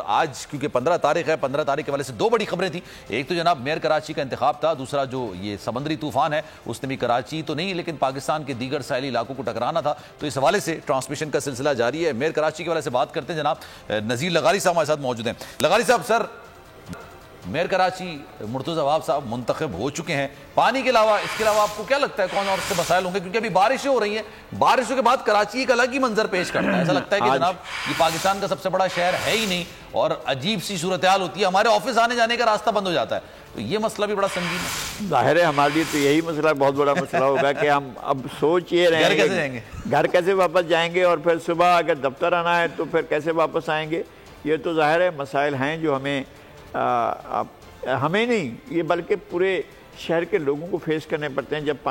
آج کیونکہ 15 تاریخ ہے، 15 تاریخ کے والے سے دو بڑی خبریں تھیں. ایک تو جناب میئر کراچی کا انتخاب تھا، دوسرا جو یہ سمندری طوفان ہے اس نے بھی کراچی تو نہیں لیکن پاکستان کے دیگر ساحلی علاقوں کو ٹکرانا تھا. تو اس حوالے سے ٹرانسمیشن کا سلسلہ جاری ہے. میئر کراچی کے حوالے سے بات کرتے ہیں. جناب نذیر لغاری صاحب ہمارے ساتھ موجود ہیں. لغاری صاحب، سر میئر کراچی مرتضی وہاب صاحب منتخب ہو چکے ہیں، پانی کے علاوہ اس کے علاوہ آپ کو کیا لگتا ہے کون اور سے مسائل ہوں گے؟ کیونکہ ابھی بارشیں ہو رہی ہیں، بارشوں کے بعد کراچی ایک الگ ہی منظر پیش کرتا ہے. ایسا لگتا ہے کہ جناب یہ پاکستان کا سب سے بڑا شہر ہے ہی نہیں اور عجیب سی صورتحال ہوتی ہے، ہمارے آفس آنے جانے کا راستہ بند ہو جاتا ہے. تو یہ مسئلہ بھی بڑا سنگین ہے. ظاہر ہے ہمارے لیے تو یہی مسئلہ بہت بڑا مسئلہ ہوگا کہ ہم اب سوچ یہ رہے ہیں گھر کیسے واپس جائیں گے، اور پھر صبح اگر دفتر آنا ہے تو پھر کیسے واپس آئیں گے. یہ تو ظاہر ہے مسائل ہیں جو ہمیں نہیں یہ بلکہ پورے شہر کے لوگوں کو فیس کرنے پڑتے ہیں. جب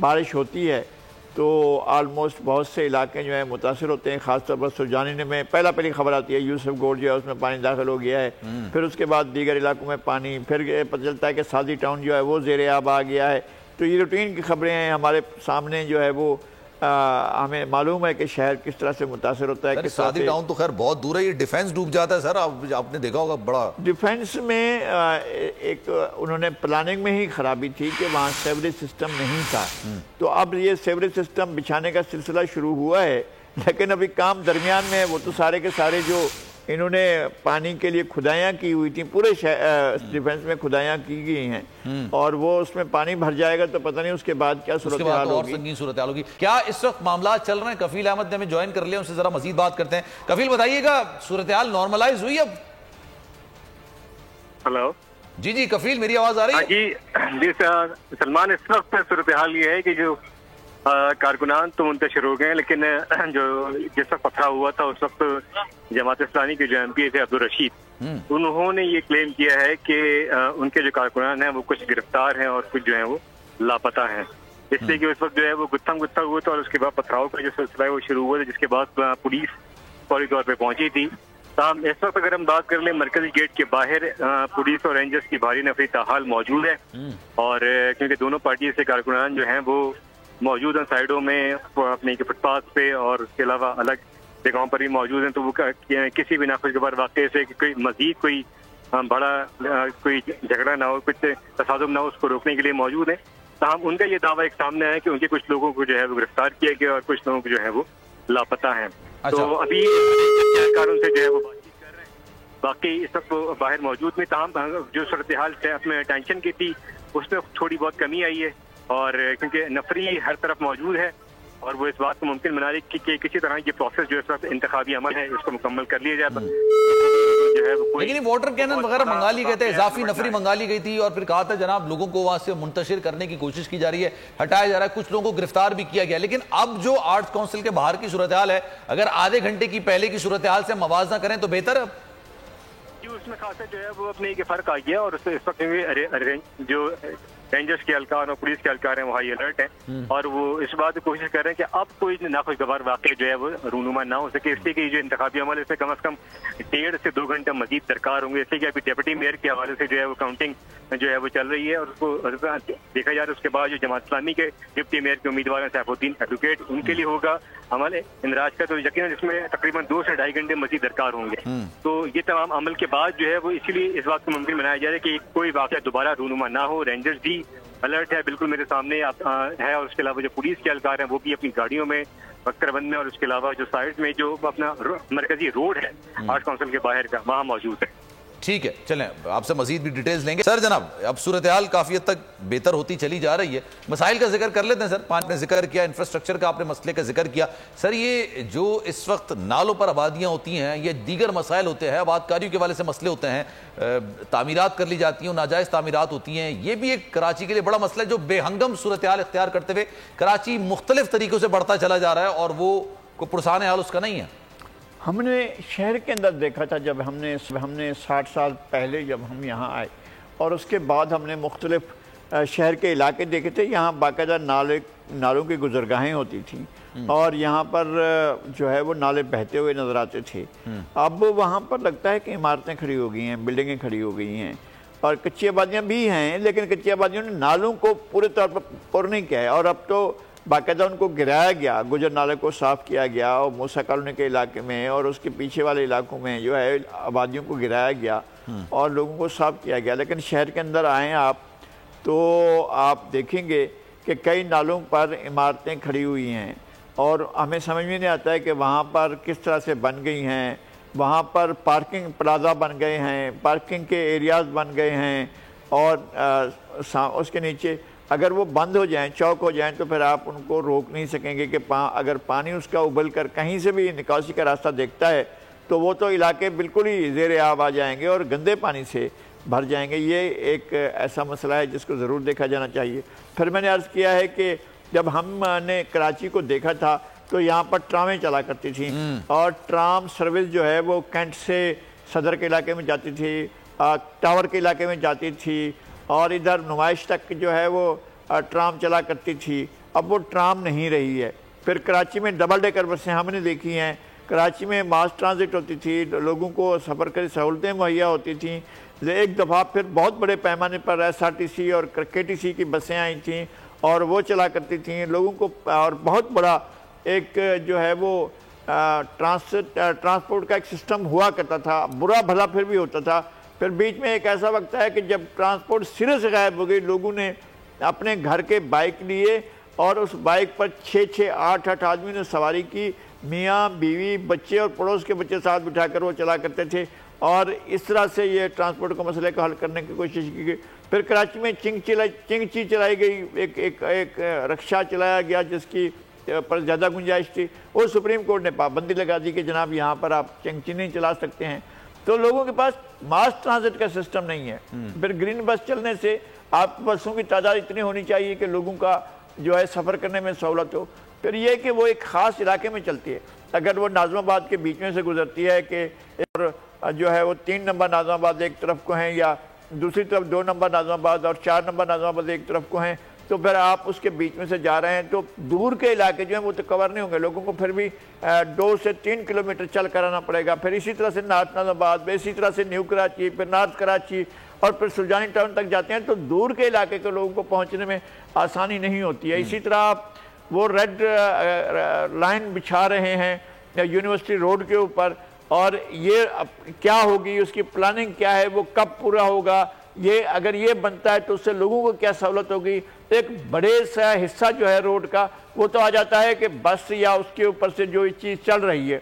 بارش ہوتی ہے تو آلموسٹ بہت سے علاقے جو ہیں متاثر ہوتے ہیں، خاص طور پر سرجانی میں پہلی خبر آتی ہے یوسف گوڑ جو ہے اس میں پانی داخل ہو گیا ہے. پھر اس کے بعد دیگر علاقوں میں پانی، پھر پتہ چلتا ہے کہ سادی ٹاؤن جو ہے وہ زیر آب آ گیا ہے. تو یہ روٹین کی خبریں ہیں ہمارے سامنے جو ہے وہ ہمیں معلوم ہے کہ شہر کس طرح سے متاثر ہوتا ہے. سادی ٹاؤن تو خیر بہت دور ہے، یہ ڈیفینس ڈوب جاتا ہے سر، آپ نے دیکھا ہوگا. بڑا ڈیفینس میں ایک انہوں نے پلاننگ میں ہی خرابی تھی کہ وہاں سیوریج سسٹم نہیں تھا. تو اب یہ سیوریج سسٹم بچھانے کا سلسلہ شروع ہوا ہے، لیکن ابھی کام درمیان میں ہے. وہ تو سارے کے سارے جو انہوں نے پانی کے لیے کھدائیاں کی ہوئی تھیں، پورے ڈیفینس میں کھدائیاں کی گئی ہیں، اور وہ اس میں پانی بھر جائے گا تو پتہ نہیں اس کے بعد کیا صورتحال ہوگی. اور سنگین صورتحال ہوگی. کیا اس وقت معاملات چل رہے ہیں؟ کفیل احمد نے ہمیں جوائن کر لیا، ان سے ذرا مزید بات کرتے ہیں. کفیل بتائیے گا صورتحال نارملائز ہوئی اب؟ ہلو جی کفیل میری آواز آ رہی ہے؟ جی سلمان، اس وقت صورتحال یہ ہے کہ جو کارکنان تو منتشر ہو گئے ہیں، لیکن جو جس وقت پتھرا ہوا تھا اس وقت جماعت اسلامی کے جو ایم پی تھے عبدالرشید، انہوں نے یہ کلیم کیا ہے کہ ان کے جو کارکنان ہیں وہ کچھ گرفتار ہیں اور کچھ جو ہیں وہ لاپتہ ہیں. اس لیے کہ اس وقت جو ہے وہ گتھم گتھا ہوا تھا اور اس کے بعد پتھراؤ کا جو سلسلہ ہے وہ شروع ہوا تھا، جس کے بعد پولیس فوری طور پہ پہنچی تھی. اس وقت اگر ہم بات کر لیں مرکزی گیٹ کے باہر پولیس اور رینجرز کی بھاری نفری تاحال موجود ہے، اور کیونکہ دونوں پارٹی سے کارکنان جو ہیں وہ موجود ہیں سائڈوں میں اپنے فٹ پاتھ پہ اور اس کے علاوہ الگ جگہوں پر بھی موجود ہیں. تو وہ کسی بھی ناخوشگوار واقعے سے کوئی مزید کوئی بڑا کوئی جھگڑا نہ ہو، کچھ تصادم نہ ہو، اس کو روکنے کے لیے موجود ہیں. تاہم ان کا یہ دعویٰ ایک سامنے ہے کہ ان کے کچھ لوگوں کو جو ہے وہ گرفتار کیا گیا اور کچھ لوگوں کو جو ہے وہ لاپتہ ہیں. تو ابھی کاروں سے جو ہے وہ بات چیت کر رہے ہیں. باقی اس وقت وہ باہر موجود میں. تاہم جو صورتحال سے اپنے ٹینشن کی تھی اس میں تھوڑی بہت کمی آئی ہے، اور کیونکہ نفری ہر طرف موجود ہے اور وہ اس بات کو ممکن بنا رہی کہ کسی طرح یہ پروسیس جو اس وقت انتخابی عمل ہے اس کو مکمل کر لیا جائے. لیکن واٹر کینن وغیرہ منگا لی گئے تھے، اضافی نفری منگا لی گئی تھی اور پھر کہا تھا جناب لوگوں کو وہاں سے منتشر کرنے کی کوشش کی جا رہی ہے، ہٹایا جا رہا ہے، کچھ لوگوں کو گرفتار بھی کیا گیا. لیکن اب جو آرٹس کونسل کے باہر کی صورتحال ہے، اگر آدھے گھنٹے کی پہلے کی صورتحال سے موازنہ کریں تو بہتر ہے. اس میں خاصا جو ہے وہ اپنے ایک فرق آ گیا، اور اس وقت جو رینجرز کے اہلکار اور پولیس کے اہلکار ہیں وہ ہائی الرٹ ہیں، اور وہ اس بات کی کوشش کر رہے ہیں کہ اب کوئی ناخوشگوار واقع جو ہے وہ رونما نہ ہو سکے. اس لیے کہ جو انتخابی عمل ہے اس میں کم از کم 1.5 سے 2 گھنٹے مزید درکار ہوں گے. اس لیے کہ ابھی ڈپٹی میئر کے حوالے سے جو ہے وہ کاؤنٹنگ جو ہے وہ چل رہی ہے، اور اس کو دیکھا جا رہا ہے. اس کے بعد جو جماعت اسلامی کے ڈپٹی میئر کے امیدوار ہیں سیف الدین ایڈوکیٹ، ان کے لیے ہوگا عمل اندراج کا، تو یقیناً اس میں تقریباً 2 سے 2.5 گھنٹے مزید درکار ہوں گے. تو یہ تمام عمل کے بعد جو ہے وہ اسی لیے اس بات کو ممکن بنایا جا رہا ہے کہ کوئی واقعہ دوبارہ رونما نہ ہو. رینجرز بھی الرٹ ہے، بالکل میرے سامنے ہے، اور اس کے علاوہ جو پولیس کے اہلکار ہیں وہ بھی اپنی گاڑیوں میں وقت بند میں، اور اس کے علاوہ جو سائڈ میں جو اپنا مرکزی روڈ ہے آرٹس کونسل کے باہر کا وہاں موجود ہے. ٹھیک ہے، چلیں آپ سے مزید بھی ڈیٹیلز لیں گے. سر جناب اب صورتحال کافی حد تک بہتر ہوتی چلی جا رہی ہے، مسائل کا ذکر کر لیتے ہیں. سر پانی نے ذکر کیا، انفراسٹرکچر کا آپ نے مسئلے کا ذکر کیا. سر یہ جو اس وقت نالوں پر آبادیاں ہوتی ہیں، یہ دیگر مسائل ہوتے ہیں، آبادکاریوں کے والے سے مسئلے ہوتے ہیں، تعمیرات کر لی جاتی ہیں، ناجائز تعمیرات ہوتی ہیں. یہ بھی ایک کراچی کے لیے بڑا مسئلہ ہے جو بے ہنگم صورتحال اختیار کرتے ہوئے کراچی مختلف طریقوں سے بڑھتا چلا جا رہا ہے، اور وہ کوئی پرسان حال اس کا نہیں ہے. ہم نے شہر کے اندر دیکھا تھا جب ہم نے 60 سال پہلے جب ہم یہاں آئے، اور اس کے بعد ہم نے مختلف شہر کے علاقے دیکھے تھے. یہاں باقاعدہ نالوں کی گزرگاہیں ہوتی تھیں، اور یہاں پر جو ہے وہ نالے بہتے ہوئے نظر آتے تھے. اب وہاں پر لگتا ہے کہ عمارتیں کھڑی ہو گئی ہیں، بلڈنگیں کھڑی ہو گئی ہیں، اور کچی آبادیاں بھی ہیں، لیکن کچی آبادیوں نے نالوں کو پورے طور پر پر نہیں کیا ہے. اور اب تو باقاعدہ ان کو گرایا گیا، گجر نالے کو صاف کیا گیا اور موسیٰ کالونی کے علاقے میں اور اس کے پیچھے والے علاقوں میں جو ہے آبادیوں کو گرایا گیا اور لوگوں کو صاف کیا گیا۔ لیکن شہر کے اندر آئیں آپ تو آپ دیکھیں گے کہ کئی نالوں پر عمارتیں کھڑی ہوئی ہیں اور ہمیں سمجھ میں نہیں آتا ہے کہ وہاں پر کس طرح سے بن گئی ہیں۔ وہاں پر پارکنگ پلازا بن گئے ہیں، پارکنگ کے ایریاز بن گئے ہیں اور اس کے نیچے اگر وہ بند ہو جائیں، چوک ہو جائیں تو پھر آپ ان کو روک نہیں سکیں گے کہ اگر پانی اس کا ابل کر کہیں سے بھی نکاسی کا راستہ دیکھتا ہے تو وہ تو علاقے بالکل ہی زیر آب آ جائیں گے اور گندے پانی سے بھر جائیں گے۔ یہ ایک ایسا مسئلہ ہے جس کو ضرور دیکھا جانا چاہیے۔ پھر میں نے عرض کیا ہے کہ جب ہم نے کراچی کو دیکھا تھا تو یہاں پر ٹرامیں چلا کرتی تھیں اور ٹرام سروس جو ہے وہ کینٹ سے صدر کے علاقے میں جاتی تھی، ٹاور کے علاقے میں جاتی تھی اور ادھر نمائش تک جو ہے وہ ٹرام چلا کرتی تھی۔ اب وہ ٹرام نہیں رہی ہے۔ پھر کراچی میں ڈبل ڈیکر بسیں ہم نے دیکھی ہیں، کراچی میں ماس ٹرانزٹ ہوتی تھی، لوگوں کو سفر کی سہولتیں مہیا ہوتی تھیں۔ ایک دفعہ پھر بہت بڑے پیمانے پر SRTC اور KTC کی بسیں آئی تھیں اور وہ چلا کرتی تھیں لوگوں کو، اور بہت بڑا ایک جو ہے وہ ٹرانسپورٹ کا ایک سسٹم ہوا کرتا تھا، برا بھلا پھر بھی ہوتا تھا۔ پھر بیچ میں ایک ایسا وقت ہے کہ جب ٹرانسپورٹ سرے سے غائب ہو گئی، لوگوں نے اپنے گھر کے بائک لیے اور اس بائک پر 6 8 آدمی نے سواری کی، میاں بیوی بچے اور پڑوس کے بچے ساتھ بٹھا کر وہ چلا کرتے تھے اور اس طرح سے یہ ٹرانسپورٹ کے مسئلے کو حل کرنے کی کوشش کی گئی۔ پھر کراچی میں چنگچی چلائی گئی، ایک رکشہ چلایا گیا جس کی پر زیادہ گنجائش تھی، وہ سپریم کورٹ نے پابندی لگا دی کہ جناب یہاں پر آپ چنگچی نہیں چلا سکتے ہیں۔ تو لوگوں کے پاس ماس ٹرانزٹ کا سسٹم نہیں ہے۔ پھر گرین بس چلنے سے آپ بسوں کی تعداد اتنی ہونی چاہیے کہ لوگوں کا جو ہے سفر کرنے میں سہولت ہو۔ پھر یہ کہ وہ ایک خاص علاقے میں چلتی ہے، اگر وہ ناظم آباد کے بیچ میں سے گزرتی ہے کہ جو ہے وہ 3 نمبر ناظم آباد ایک طرف کو ہیں یا دوسری طرف 2 نمبر ناظم آباد اور 4 نمبر ناظم آباد ایک طرف کو ہیں، تو پھر آپ اس کے بیچ میں سے جا رہے ہیں تو دور کے علاقے جو ہیں وہ تو کور نہیں ہوں گے، لوگوں کو پھر بھی 2 سے 3 کلومیٹر چل کر آنا پڑے گا۔ پھر اسی طرح سے نارتھ ناظم آباد، اسی طرح سے نیو کراچی، پھر نارتھ کراچی اور پھر سلجانی ٹاؤن تک جاتے ہیں تو دور کے علاقے کے لوگوں کو پہنچنے میں آسانی نہیں ہوتی ہے۔ اسی طرح آپ وہ ریڈ لائن بچھا رہے ہیں یونیورسٹی روڈ کے اوپر، اور یہ کیا ہوگی، اس کی پلاننگ کیا ہے، وہ کب پورا ہوگا، یہ اگر یہ بنتا ہے تو اس سے لوگوں کو کیا سہولت ہوگی۔ ایک بڑے سا حصہ جو ہے روڈ کا وہ تو آ جاتا ہے کہ بس یا اس کے اوپر سے جو چیز چل رہی ہے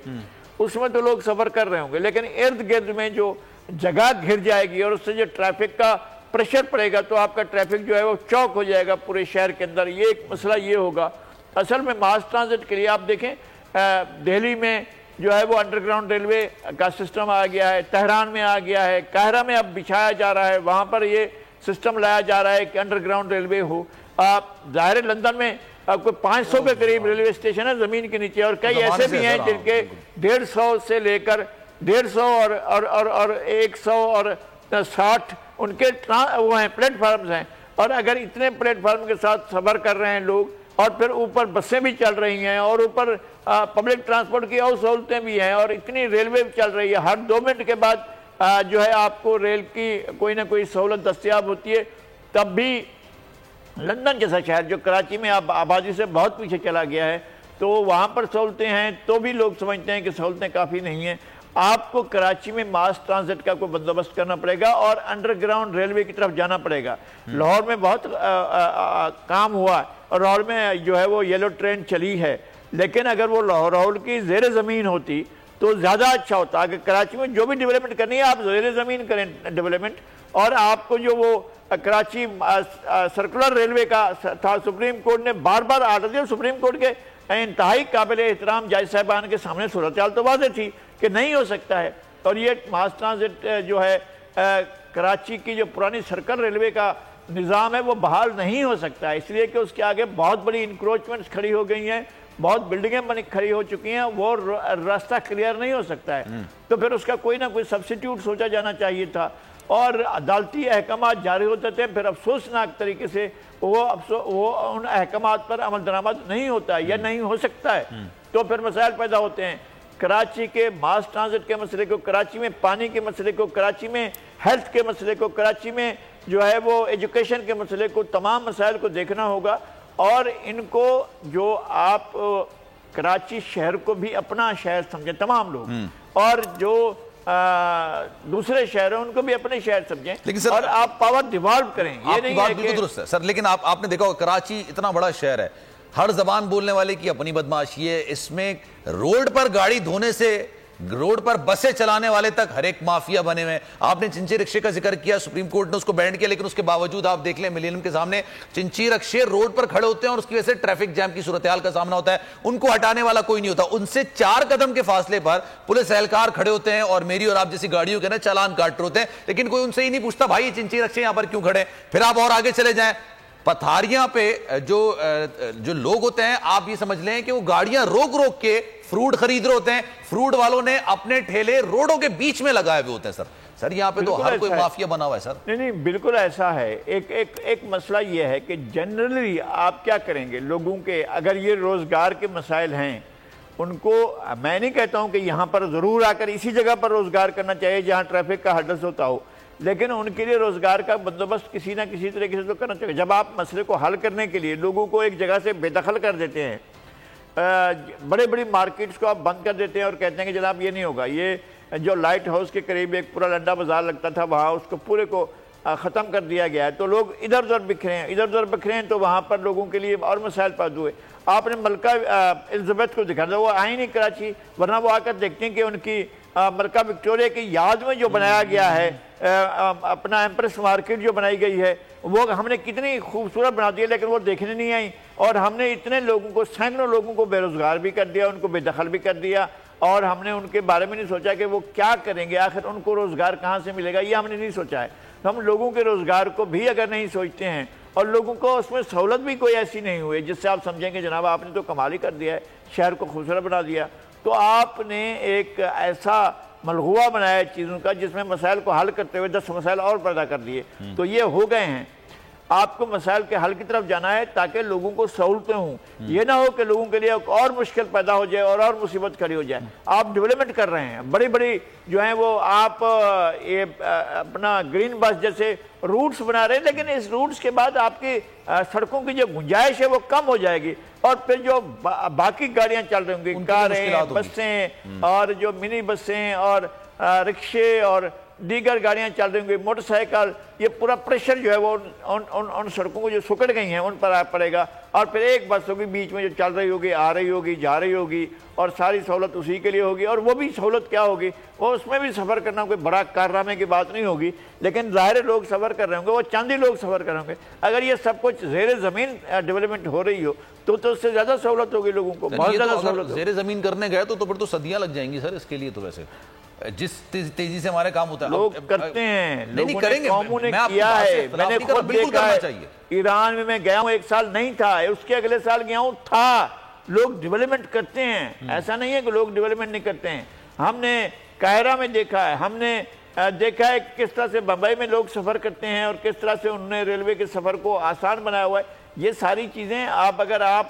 اس میں تو لوگ سفر کر رہے ہوں گے، لیکن ارد گرد میں جو جگہ گھر جائے گی اور اس سے جو ٹریفک کا پریشر پڑے گا تو آپ کا ٹریفک جو ہے وہ چوک ہو جائے گا پورے شہر کے اندر۔ یہ ایک مسئلہ یہ ہوگا۔ اصل میں ماس ٹرانزٹ کے لیے آپ دیکھیں دہلی میں جو ہے وہ انڈر گراؤنڈ ریلوے کا سسٹم آ گیا ہے، تہران میں آ گیا ہے، قاہرہ میں اب بچھایا جا رہا ہے، وہاں پر یہ سسٹم لایا جا رہا ہے کہ انڈر گراؤنڈ ریلوے ہو۔ ظاہر لندن میں کوئی 500 کے قریب ریلوے اسٹیشن ہے زمین کے نیچے، اور کئی ایسے بھی ہیں جن کے 150 سے لے کر 150 اور 100 اور 60 ان کے وہ ہیں پلیٹ فارمز ہیں، اور اگر اتنے پلیٹ فارم کے ساتھ سفر کر رہے ہیں لوگ اور پھر اوپر بسیں بھی چل رہی ہیں اور اوپر پبلک ٹرانسپورٹ کی اور سہولتیں بھی ہیں اور اتنی ریلوے بھی چل رہی ہے، ہر 2 منٹ کے بعد جو ہے آپ کو ریل کی کوئی نہ کوئی سہولت دستیاب ہوتی ہے، تب بھی لندن جیسا شہر جو کراچی میں آبادی سے بہت پیچھے چلا گیا ہے تو وہاں پر سہولتیں ہیں تو بھی لوگ سمجھتے ہیں کہ سہولتیں کافی نہیں ہیں۔ آپ کو کراچی میں ماس ٹرانزٹ کا کوئی بندوبست کرنا پڑے گا اور انڈر گراؤنڈ ریلوے کی طرف جانا پڑے گا۔ لاہور میں بہت کام ہوا اور لاہور میں جو ہے وہ یلو ٹرین چلی ہے، لیکن اگر وہ لاہور کی زیر زمین ہوتی تو زیادہ اچھا ہوتا۔ اگر کراچی میں جو بھی ڈیولپمنٹ کرنی ہے آپ زیر زمین کریں ڈیولپمنٹ، اور آپ کو جو وہ کراچی سرکولر ریلوے کا تھا سپریم کورٹ نے بار بار آرڈر دیا، سپریم کورٹ کے انتہائی قابل احترام جج صاحبان کے سامنے صورتحال تو واضح تھی کہ نہیں ہو سکتا ہے، اور یہ ماس ٹرانزٹ جو ہے کراچی کی جو پرانی سرکل ریلوے کا نظام ہے وہ بحال نہیں ہو سکتا ہے، اس لیے کہ اس کے آگے بہت بڑی انکروچمنٹس کھڑی ہو گئی ہیں، بہت بلڈنگیں کھڑی ہو چکی ہیں، وہ راستہ کلیئر نہیں ہو سکتا ہے۔ تو پھر اس کا کوئی نہ کوئی سبسٹیوٹ سوچا جانا چاہیے تھا، اور عدالتی احکامات جاری ہوتے تھے، پھر افسوسناک طریقے سے وہ ان احکامات پر عمل درآمد نہیں ہوتا ہے یا نہیں ہو سکتا ہے، تو پھر مسائل پیدا ہوتے ہیں۔ کراچی کے ماس ٹرانزٹ کے مسئلے کو، کراچی میں پانی کے مسئلے کو، کراچی میں ہیلتھ کے مسئلے کو، کراچی میں جو ہے وہ ایجوکیشن کے مسئلے کو، تمام مسائل کو دیکھنا ہوگا، اور ان کو جو آپ کراچی شہر کو بھی اپنا شہر سمجھیں تمام لوگ، اور جو دوسرے شہر ہیں ان کو بھی اپنے شہر سمجھیں، اور آپ پاور ڈیوالو کریں۔ یہ نہیں ہے کہ بالکل درست ہے سر، لیکن آپ نے دیکھا کراچی اتنا بڑا شہر ہے، ہر زبان بولنے والے کی اپنی بدمعاشی ہے، اس میں روڈ پر گاڑی دھونے سے روڈ پر بسیں چلانے والے تک ہر ایک مافیا بنے ہوئے ہیں۔ آپ نے چنچی رکشے کا ذکر کیا، سپریم کورٹ نے اس کو بینڈ کیا، لیکن اس کے باوجود آپ دیکھ لیں ملینیم کے سامنے چنچی رکشے روڈ پر کھڑے ہوتے ہیں اور اس کی وجہ سے ٹریفک جام کی صورتحال کا سامنا ہوتا ہے، ان کو ہٹانے والا کوئی نہیں ہوتا۔ ان سے 4 قدم کے فاصلے پر پولیس اہلکار کھڑے ہوتے ہیں اور میری اور آپ جیسی گاڑیوں کے نا چالان کاٹ رہے ہوتے ہیں، لیکن کوئی ان سے ہی نہیں پوچھتا بھائی چنچی رکشے یہاں پر کیوں کھڑے ہیں۔ پھر آپ اور آگے چلے جائیں، پتھاریاں پہ جو لوگ ہوتے ہیں آپ یہ سمجھ لیں کہ وہ گاڑیاں روک روک کے فروٹ خرید رہے ہوتے ہیں، فروٹ والوں نے اپنے ٹھیلے روڈوں کے بیچ میں لگائے ہوئے ہوتے ہیں۔ سر یہاں پہ تو ہر کوئی مافیا بنا ہوا ہے سر۔ نہیں بالکل ایسا ہے۔ ایک مسئلہ یہ ہے کہ جنرلی آپ کیا کریں گے لوگوں کے، اگر یہ روزگار کے مسائل ہیں ان کو، میں نہیں کہتا ہوں کہ یہاں پر ضرور آ کر اسی جگہ پر روزگار کرنا چاہیے جہاں ٹریفک کا حدث ہوتا ہو، لیکن ان کے لیے روزگار کا بندوبست کسی نہ کسی طریقے سے تو کرنا چاہیے۔ جب آپ مسئلے کو حل کرنے کے لیے لوگوں کو ایک جگہ سے بے دخل کر دیتے ہیں، بڑے بڑی مارکیٹس کو آپ بند کر دیتے ہیں اور کہتے ہیں کہ جناب یہ نہیں ہوگا، یہ جو لائٹ ہاؤس کے قریب ایک پورا لنڈا بازار لگتا تھا وہاں اس کو پورے کو ختم کر دیا گیا ہے، تو لوگ ادھر ادھر بکھرے ہیں تو وہاں پر لوگوں کے لیے اور مسائل پیدا ہوئے۔ آپ نے ملکہ الزبیتھ کو دکھا دیا، وہ آئی نہیں کراچی، ورنہ وہ آ کر دیکھتے ہیں کہ ان کی ملکہ وکٹوریہ کی یاد میں جو بنایا گیا ہے اپنا ایمپریس مارکیٹ جو بنائی گئی ہے وہ ہم نے کتنی خوبصورت بنا دی ہے، لیکن وہ دیکھنے نہیں آئی، اور ہم نے اتنے لوگوں کو، سینکڑوں لوگوں کو بے روزگار بھی کر دیا، ان کو بے دخل بھی کر دیا، اور ہم نے ان کے بارے میں نہیں سوچا کہ وہ کیا کریں گے، آخر ان کو روزگار کہاں سے ملے گا، یہ ہم نے نہیں سوچا ہے۔ ہم لوگوں کے روزگار کو بھی اگر نہیں سوچتے ہیں اور لوگوں کو اس میں سہولت بھی کوئی ایسی نہیں ہوئی جس سے آپ سمجھیں کہ جناب آپ نے تو کمال ہی کر دیا ہے، شہر کو خوبصورت بنا دیا، تو آپ نے ایک ایسا ملغوہ بنایا چیزوں کا جس میں مسائل کو حل کرتے ہوئے 10 مسائل اور پیدا کر دیے، تو یہ ہو گئے ہیں۔ آپ کو مسائل کے حل کی طرف جانا ہے تاکہ لوگوں کو سہولتیں ہوں، یہ نہ ہو کہ لوگوں کے لیے ایک اور مشکل پیدا ہو جائے اور مصیبت کھڑی ہو جائے۔ آپ ڈیولپمنٹ کر رہے ہیں، بڑی بڑی جو ہیں وہ آپ اپنا گرین بس جیسے روٹس بنا رہے ہیں، لیکن اس روٹس کے بعد آپ کی سڑکوں کی جو گنجائش ہے وہ کم ہو جائے گی، اور پھر جو باقی گاڑیاں چل رہی ہوں گی، کاریں، بسیں اور جو منی بسیں اور رکشے اور دیگر گاڑیاں چل رہی ہوں گی، موٹر سائیکل، یہ پورا پریشر جو ہے وہ ان سڑکوں کو جو سکڑ گئی ہیں ان پر پڑے گا، اور پھر ایک بس ہوگی بیچ میں جو چل رہی ہوگی، آ رہی ہوگی، جا رہی ہوگی، اور ساری سہولت اسی کے لیے ہوگی، اور وہ بھی سہولت کیا ہوگی، وہ اس میں بھی سفر کرنا کوئی بڑا کارنامے کی بات نہیں ہوگی، لیکن ظاہر لوگ سفر کر رہے ہوں گے، وہ چند ہی لوگ سفر کر رہے ہوں گے۔ اگر یہ سب کچھ زیر زمین ڈیولپمنٹ ہو رہی ہو تو اس سے زیادہ سہولت ہوگی لوگوں کو، بہت زیادہ سہولت ہوگی۔ زیر زمین کرنے گئے تو پھر تو صدیاں لگ جائیں گی سر اس کے لیے، تو ویسے جس تیزی سے ہمارے کام ہوتا ہے لوگ کرتے ہیں، نہیں کریں گے، قوموں نے کیا ہے، میں نے خود دیکھا ہے۔ چاہیے ایران میں گیا ہوں، 1 سال نہیں تھا، اس کے اگلے سال گیا ہوں، تھا۔ لوگ ڈیولپمنٹ کرتے ہیں، ایسا نہیں ہے کہ لوگ ڈیولپمنٹ نہیں کرتے ہیں۔ ہم نے قاہرہ میں دیکھا ہے، ہم نے دیکھا ہے کس طرح سے بمبئی میں لوگ سفر کرتے ہیں اور کس طرح سے انہوں نے ریلوے کے سفر کو آسان بنایا ہوا ہے۔ یہ ساری چیزیں اگر آپ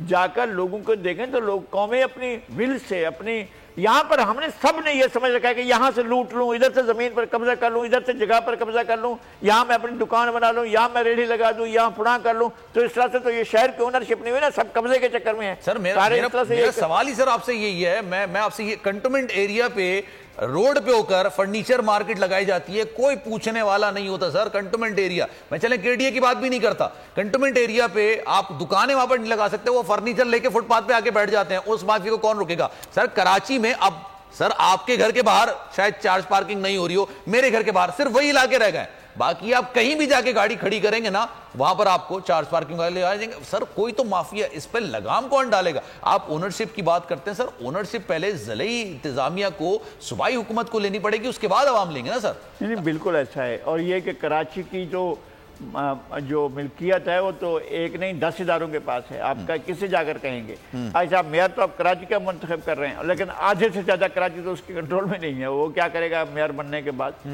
جا کر لوگوں کو دیکھیں تو لوگ قومیں اپنی ول سے، اپنی یہاں پر ہم نے سب نے یہ سمجھ رکھا ہے کہ یہاں سے لوٹ لوں، ادھر سے زمین پر قبضہ کر لوں، ادھر سے جگہ پر قبضہ کر لوں، یہاں میں اپنی دکان بنا لوں، یہاں میں ریڑھی لگا دوں، یہاں پڑا کر لوں، تو اس طرح سے تو یہ شہر کی اونرشپ نہیں ہوئی نا، سب قبضے کے چکر میں ہے۔ سر میرا سوال ہی سر آپ سے یہی ہے، میں آپ سے یہ کنٹونمنٹ ایریا پہ روڈ پہ ہو کر فرنیچر مارکیٹ لگائی جاتی ہے، کوئی پوچھنے والا نہیں ہوتا سر۔ کنٹونمنٹ ایریا میں چلیں KDA کی بات بھی نہیں کرتا، کنٹونمنٹ ایریا پہ آپ دکانیں وہاں پر نہیں لگا سکتے، وہ فرنیچر لے کے فٹ پاتھ پہ آ کے بیٹھ جاتے ہیں، اس مافیا کو کون روکے گا؟ سر کراچی میں اب سر آپ کے گھر کے باہر شاید چارج پارکنگ نہیں ہو رہی ہو، میرے گھر کے باہر صرف وہی علاقے رہ گئے، باقی آپ کہیں بھی جا کے گاڑی کھڑی کریں گے نا وہاں پر آپ کو چارج پارکنگ والے آ جائیں گے۔ سر کوئی تو مافیا، اس پہ لگام کون ڈالے گا؟ آپ اونرشپ کی بات کرتے ہیں سر، اونرشپ پہلے ضلعی انتظامیہ کو، صوبائی حکومت کو لینی پڑے گی، اس کے بعد عوام لیں گے نا سر۔ نہیں بالکل ایسا ہے، اور یہ کہ کراچی کی جو ملکیت ہے وہ تو ایک نہیں 10 اداروں کے پاس ہے، آپ کا کسے جا کر کہیں گے؟ ایسا میئر تو آپ کراچی کا منتخب کر رہے ہیں، لیکن آدھے سے زیادہ کراچی تو اس کے کنٹرول میں نہیں ہے، وہ کیا کرے گا میئر بننے کے بعد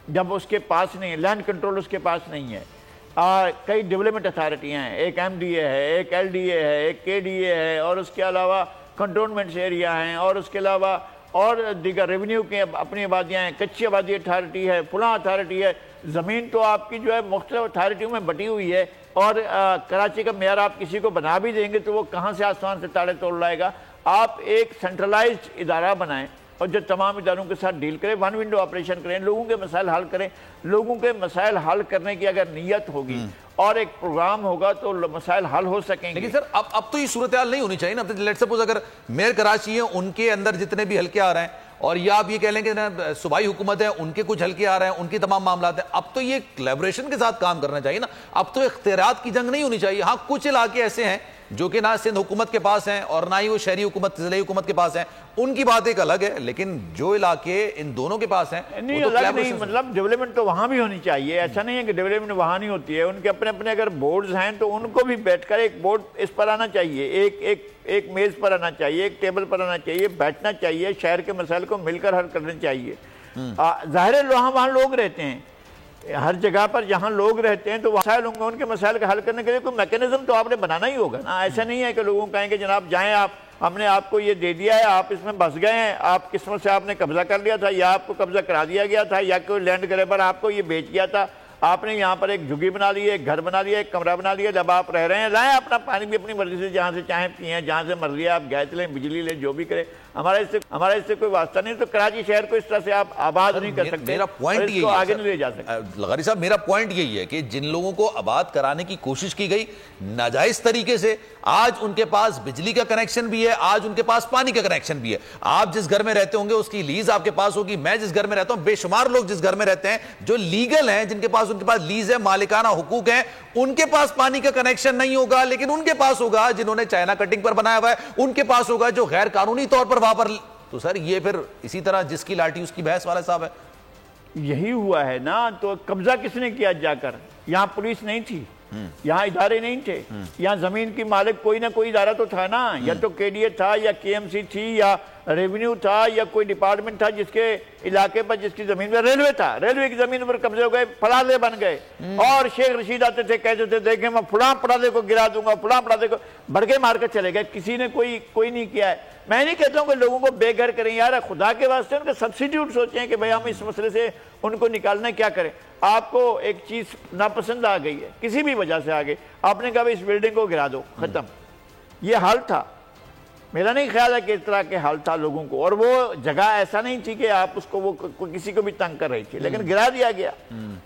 جب اس کے پاس نہیں ہے، لینڈ کنٹرول اس کے پاس نہیں ہے۔ کئی ڈیولپمنٹ اتھارٹیاں ہیں، ایک MDA ہے، ایک LDA ہے، ایک KDA ہے، اور اس کے علاوہ کنٹونمنٹس ایریا ہیں، اور اس کے علاوہ اور دیگر ریونیو کے اپنی آبادیاں ہیں، کچی آبادی اتھارٹی ہے، فلاں اتھارٹی ہے، زمین تو آپ کی جو ہے مختلف اتھارٹیوں میں بٹی ہوئی ہے، اور کراچی کا میئر آپ کسی کو بنا بھی دیں گے تو وہ کہاں سے آسمان سے تاڑے توڑ لائے گا؟ آپ ایک سینٹرلائزڈ ادارہ بنائیں اور جو تمام اداروں کے ساتھ ڈیل کریں، ون ونڈو آپریشن کریں، لوگوں کے مسائل حل کریں۔ لوگوں کے مسائل حل کرنے کی اگر نیت ہوگی اور ایک پروگرام ہوگا تو مسائل حل ہو سکیں گے۔ لیکن سر اب تو یہ صورتحال نہیں ہونی چاہیے نا۔ لیٹ سپوز اگر میئر کراچی ہیں، ان کے اندر جتنے بھی حلقے آ رہے ہیں، اور یا آپ یہ کہہ لیں کہ صوبائی حکومت ہے، ان کے کچھ حلقے آ رہے ہیں، ان کی تمام معاملات ہیں، اب تو یہ کلیبریشن کے ساتھ کام کرنا چاہیے نا۔ اب تو اختیارات کی جنگ نہیں ہونی چاہیے۔ ہاں کچھ علاقے ایسے ہیں جو کہ نہ سندھ حکومت کے پاس ہیں اور نہ ہی وہ شہری حکومت ضلعی حکومت کے پاس ہیں، ان کی بات ایک الگ ہے، لیکن جو علاقے ان دونوں کے پاس ہیں نہیں الگ نہیں، مطلب ڈیولپمنٹ تو وہاں بھی ہونی چاہیے۔ ایسا نہیں ہے کہ ڈیولپمنٹ وہاں نہیں ہوتی ہے، ان کے اپنے اپنے اگر بورڈز ہیں تو ان کو بھی بیٹھ کر ایک بورڈ اس پر آنا چاہیے، ایک میز پر آنا چاہیے، ایک ٹیبل پر آنا چاہیے، بیٹھنا چاہیے، شہر کے مسائل کو مل کر حل کرنا چاہیے۔ ظاہر ہے وہاں لوگ رہتے ہیں، ہر جگہ پر جہاں لوگ رہتے ہیں تو مسائل ہوں گے، ان کے مسائل کا حل کرنے کے لیے کوئی میکینزم تو آپ نے بنانا ہی ہوگا نا۔ ایسا نہیں ہے کہ لوگوں کو کہیں کہ جناب جائیں آپ، ہم نے آپ کو یہ دے دیا ہے، آپ اس میں بس گئے ہیں، آپ قسمت سے آپ نے قبضہ کر لیا تھا یا آپ کو قبضہ کرا دیا گیا تھا یا کوئی لینڈ گریبر آپ کو یہ بیچ گیا تھا، آپ نے یہاں پر ایک جھگی بنا لی ہے، ایک گھر بنا لیا، ایک کمرہ بنا لیا، جب آپ رہ رہے ہیں لائیں اپنا پانی بھی اپنی مرضی سے جہاں سے چاہیں پئیں، جہاں سے مرضی ہے آپ گیس لیں، بجلی لیں، جو بھی کریں، ہمارا اس سے کوئی واسطہ نہیں۔ تو کراچی شہر کو اس طرح سے آپ آباد نہیں کر سکتے، میرا پوائنٹ اس کو آگے نہیں لے جا سکتے۔ لغاری صاحب میرا پوائنٹ یہی ہے کہ جن لوگوں کو آباد کرانے کی کوشش کی گئی ناجائز طریقے سے، آج ان کے پاس بجلی کا کنیکشن بھی ہے، آج ان کے پاس پانی کا کنیکشن بھی ہے۔ آپ جس گھر میں رہتے ہوں گے اس کی لیز آپ کے پاس ہوگی، میں جس گھر میں رہتا ہوں، بے شمار لوگ جس گھر میں رہتے ہیں جو لیگل ہیں، جن کے پاس لیز ہے، مالکانہ حقوق ہیں، ان کے پاس پانی کا کنیکشن نہیں ہوگا، لیکن ان کے پاس ہوگا جنہوں نے چائنا کٹنگ پر بنایا ہوا ہے، ان کے پاس ہوگا جو غیر قانونی طور پر وہاں پر۔ تو سر یہ پھر اسی طرح جس کی لاٹھی اس کی بھینس والا صاحب ہے۔ یہی ہوا ہے نا۔ تو قبضہ کس نے کیا جا کر؟ یہاں پولیس نہیں تھی، یہاں ادارے نہیں تھے، یہاں زمین کی مالک کوئی نہ کوئی ادارہ تو تھا نا، یا تو کے ڈی اے تھا یا کے ایم سی تھی یا ریونیو تھا یا کوئی ڈپارٹمنٹ تھا جس کے علاقے پر، جس کی زمین پر ریلوے تھا، ریلوے کی زمین پر قبضے ہو گئے، پلازے بن گئے، اور شیخ رشید آتے تھے کہتے تھے دیکھیں میں فلاں پلازے کو گرا دوں گا، فلاں پلازے کو، بڑھگے مار کر چلے گئے، کسی نے کوئی نہیں کیا ہے۔ میں نہیں کہتا ہوں کہ لوگوں کو بے گھر کریں، یار خدا کے واسطے ان کا سبسٹیوٹ سوچیں کہ بھئی ہم اس مسئلے سے ان کو نکالنا کیا کریں۔ آپ کو ایک چیز ناپسند آ گئی ہے، کسی بھی وجہ سے آ گئی، آپ نے کہا اس بلڈنگ کو گرا دو، ختم۔ یہ حل تھا، میرا نہیں خیال ہے کہ اس طرح کے حل تھا لوگوں کو، اور وہ جگہ ایسا نہیں تھی کہ آپ اس کو وہ کسی کو بھی تنگ کر رہی تھی، لیکن گرا دیا گیا۔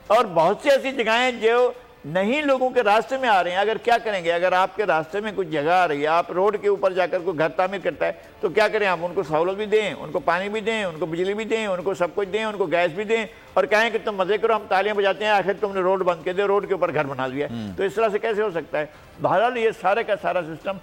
اور بہت سی ایسی جگہیں جو نہیں لوگوں کے راستے میں آ رہے ہیں، اگر کیا کریں گے؟ اگر آپ کے راستے میں کچھ جگہ آ رہی ہے، آپ روڈ کے اوپر جا کر کوئی گھر تعمیر کرتا ہے تو کیا کریں؟ آپ ان کو سہولت بھی دیں، ان کو پانی بھی دیں، ان کو بجلی بھی دیں، ان کو سب کچھ دیں، ان کو گیس بھی دیں، اور کہیں کہ تم مزے کرو، ہم تالیاں بجاتے ہیں، آخر تم نے روڈ بند کر دیا، روڈ کے اوپر گھر بنا دیا۔ تو اس طرح سے کیسے ہو سکتا ہے؟ بہرحال یہ سارے کا سارا سسٹم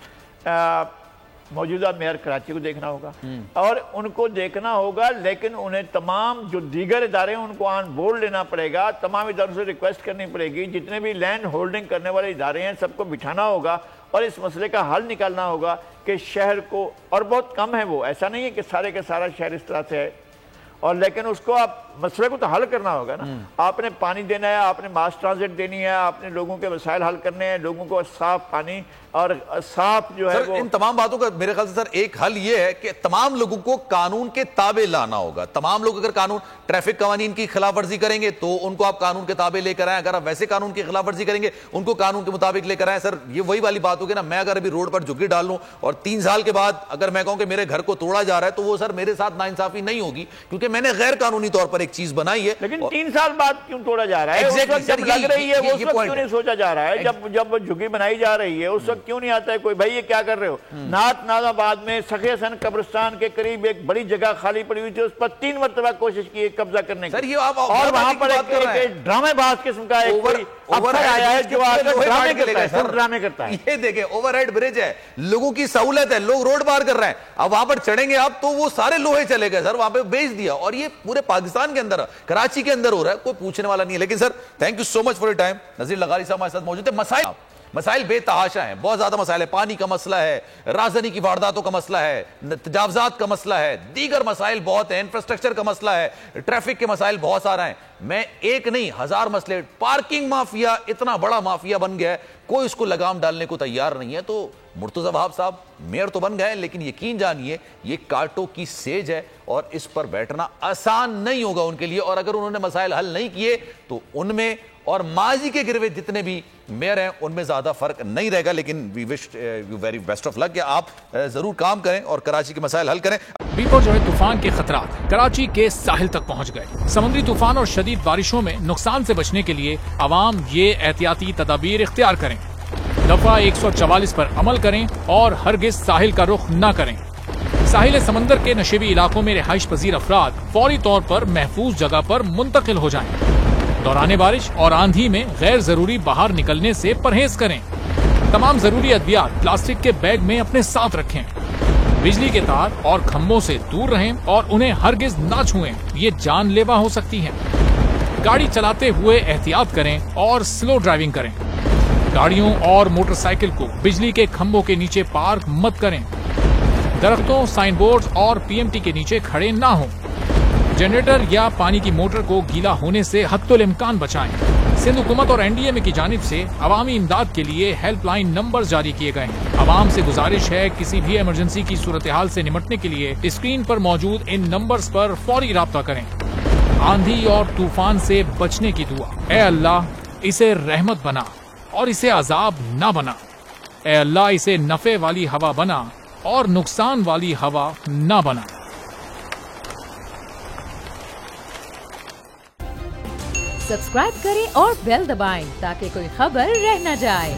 موجودہ میئر کراچی کو دیکھنا ہوگا اور ان کو دیکھنا ہوگا، لیکن انہیں تمام جو دیگر ادارے ہیں ان کو آن بورڈ لینا پڑے گا، تمام اداروں سے ریکویسٹ کرنی پڑے گی، جتنے بھی لینڈ ہولڈنگ کرنے والے ادارے ہیں سب کو بٹھانا ہوگا اور اس مسئلے کا حل نکالنا ہوگا کہ شہر کو، اور بہت کم ہے وہ، ایسا نہیں ہے کہ سارے کا سارا شہر اس طرح سے ہے، اور لیکن اس کو آپ مسئلے کو تو حل کرنا ہوگا نا۔ آپ نے پانی دینا ہے، آپ نے ماس ٹرانزٹ دینی ہے، آپ نے لوگوں کے مسائل حل کرنے ہیں، لوگوں کو صاف پانی اور صاف جو ہے وہ۔ ان تمام باتوں کا میرے خیال سے سر ایک حل یہ ہے کہ تمام لوگوں کو قانون کے تابع لانا ہوگا۔ تمام لوگ اگر قانون ٹریفک قوانین کی خلاف ورزی کریں گے تو ان کو آپ قانون کے تابع لے کر آئیں، اگر آپ ویسے قانون کی خلاف ورزی کریں گے ان کو قانون کے مطابق لے کر آئیں۔ سر یہ وہی والی بات ہوگی نا، میں اگر ابھی روڈ پر جھگی ڈال لوں اور 3 سال کے بعد اگر میں کہوں کہ میرے گھر کو توڑا جا رہا ہے تو وہ سر میرے ساتھ ناانصافی نہیں ہوگی، کیونکہ میں نے غیر قانونی طور پر ایک چیز بنائی ہے۔ لیکن 3 سال بعد کیوں توڑا جا رہا ہے؟ اس وقت جب لگ رہی ہے اس وقت کیوں نہیں سوچا جا رہا ہے؟ جب جھگی بنائی جا رہی ہے اس وقت کیوں نہیں آتا ہے کوئی بھائی یہ کیا کر رہے ہو؟ نعت نازآباد میں سخی حسن قبرستان کے قریب ایک بڑی جگہ خالی پڑی ہوئی تھی، اس پر 3 مرتبہ کوشش کی قبضہ کرنے کی، اور وہاں پر ایک ڈرامے باز قسم کا ایک افسر آیا ہے جو ڈرامے کرتا ہے۔ یہ دیکھیں اوور ہیڈ برج ہے، لوگوں کی سہولت ہے، لوگ روڈ پار کر رہے ہیں، اب وہاں پر چڑھیں گے آپ تو وہ سارے لوہے چلے گئے سر، وہاں پہ بیچ دیا، اور یہ پورے پاکستان کے اندر کراچی کے اندر ہو رہا ہے، کوئی پوچھنے والا نہیں ہے۔ لیکن sir thank you so much for your time. Nazir لغاری صاحب ہمارے ساتھ موجود ہیں۔ مسائل بے تحاشا ہیں، بہت زیادہ مسائل ہے، پانی کا مسئلہ ہے، رازداری کی وارداتوں کا مسئلہ ہے، تجاوزات کا مسئلہ ہے، دیگر مسائل بہت ہیں، انفراسٹرکچر کا مسئلہ ہے، ٹریفک کے مسائل بہت سارے ہیں۔ میں ایک نہیں 1000 مسئلے، پارکنگ مافیا اتنا بڑا مافیا بن گیا ہے، کوئی اس کو لگام ڈالنے کو تیار نہیں ہے. تو مرتضی وہاب صاحب میئر تو بن گئے, لیکن یقین جانیے یہ کانٹوں کی سیج ہے اور اس پر بیٹھنا آسان نہیں ہوگا ان کے لیے. اور اگر انہوں نے مسائل حل نہیں کیے تو ان میں اور ماضی کے گروے جتنے بھی میئر ہیں ان میں زیادہ فرق نہیں رہے گا. لیکن we wish you very best of luck کہ آپ ضرور کام کریں اور کراچی کے مسائل حل کریں. بیپو جو ہے طوفان کے خطرات کراچی کے ساحل تک پہنچ گئے. سمندری طوفان اور شدید بارشوں میں نقصان سے بچنے کے لیے عوام یہ احتیاطی تدابیر اختیار کریں. دفعہ 144 پر عمل کریں اور ہرگز ساحل کا رخ نہ کریں. ساحل سمندر کے نشیبی علاقوں میں رہائش پذیر افراد فوری طور پر محفوظ جگہ پر منتقل ہو جائیں. دوران بارش اور آندھی میں غیر ضروری باہر نکلنے سے پرہیز کریں. تمام ضروری ادویات پلاسٹک کے بیگ میں اپنے ساتھ رکھیں. بجلی کے تار اور کھمبوں سے دور رہیں اور انہیں ہرگز نہ چھوئیں, یہ جان لیوا ہو سکتی ہیں. گاڑی چلاتے ہوئے احتیاط کریں اور سلو ڈرائیونگ کریں. گاڑیوں اور موٹر سائیکل کو بجلی کے کھمبوں کے نیچے پارک مت کریں. درختوں, سائن بورڈز اور پی ایم ٹی کے نیچے کھڑے نہ ہوں. جنریٹر یا پانی کی موٹر کو گیلا ہونے سے حتی الامکان بچائیں. سندھ حکومت اور NDMA کی جانب سے عوامی امداد کے لیے ہیلپ لائن نمبر جاری کیے گئے ہیں. عوام سے گزارش ہے کسی بھی ایمرجنسی کی صورتحال سے نمٹنے کے لیے اسکرین پر موجود ان نمبرز پر فوری رابطہ کریں. آندھی اور طوفان سے بچنے کی دعا. اے اللہ اسے رحمت بنا اور اسے عذاب نہ بنا. اے اللہ اسے نفع والی ہوا بنا اور نقصان والی ہوا نہ بنا. سبسکرائب کریں اور بیل دبائیں تاکہ کوئی خبر رہ نہ جائے.